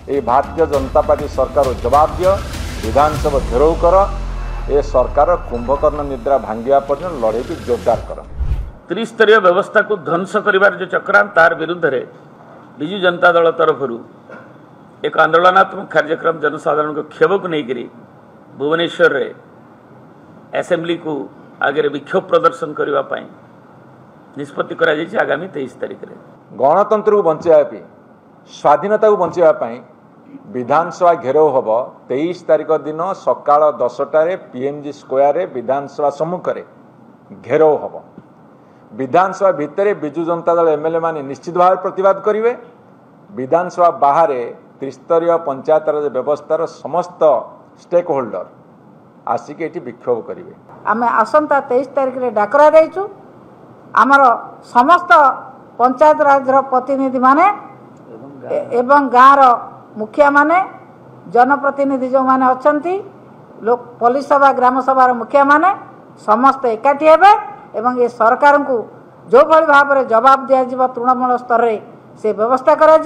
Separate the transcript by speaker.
Speaker 1: ये भारतीय जनता पार्टी सरकार जवाब दियो, विधानसभा घेराव कर, ए सरकार कुंभकर्ण निद्रा भांगिया पर्यंत लड़े भी जोरदार कर।
Speaker 2: त्रिस्तरीय व्यवस्था को ध्वंस करिवार जो चक्रांत तार विरुद्ध रे बिजु जनता दल तरफरु एक आंदोलनात्मक कार्यक्रम जनसाधारण को क्षोभ को नहीं भुवनेश्वर रे असेंबली को आगे विक्षोभ प्रदर्शन करने निष्पत्ति करा जायछि आगामी 23 तारिख रे।
Speaker 1: गणतंत्र को बचाइबा स्वाधीनता को बचाइबा विधानसभा घेराव हम 23 तारिख दिन सकाळ 10टार पीएमजी स्क्वायर विधानसभा सम्मुख में घेराव हम। विधानसभा भितर बिजु जनता दल एमएलए माने निश्चित भाव प्रतिवाद करेंगे। विधानसभा बाहर त्रिस्तरीय पंचायत राज व्यवस्थार समस्त स्टेक होल्डर आसिक ये विक्षोभ करेंगे।
Speaker 3: आम आसंता 23 तारिख में डाकरा देचु आमर समस्त पंचायत राज प्रतिनिधि माने एवं गाँव मुखिया माने जनप्रतिनिधि जो माने अच्छी लोक पुलिस सभा ग्राम सभार मुखिया माने समस्त एकाठी हेबे एवं ये सरकार को जो भाव में जवाब दिया तृणमूल स्तर से व्यवस्था करा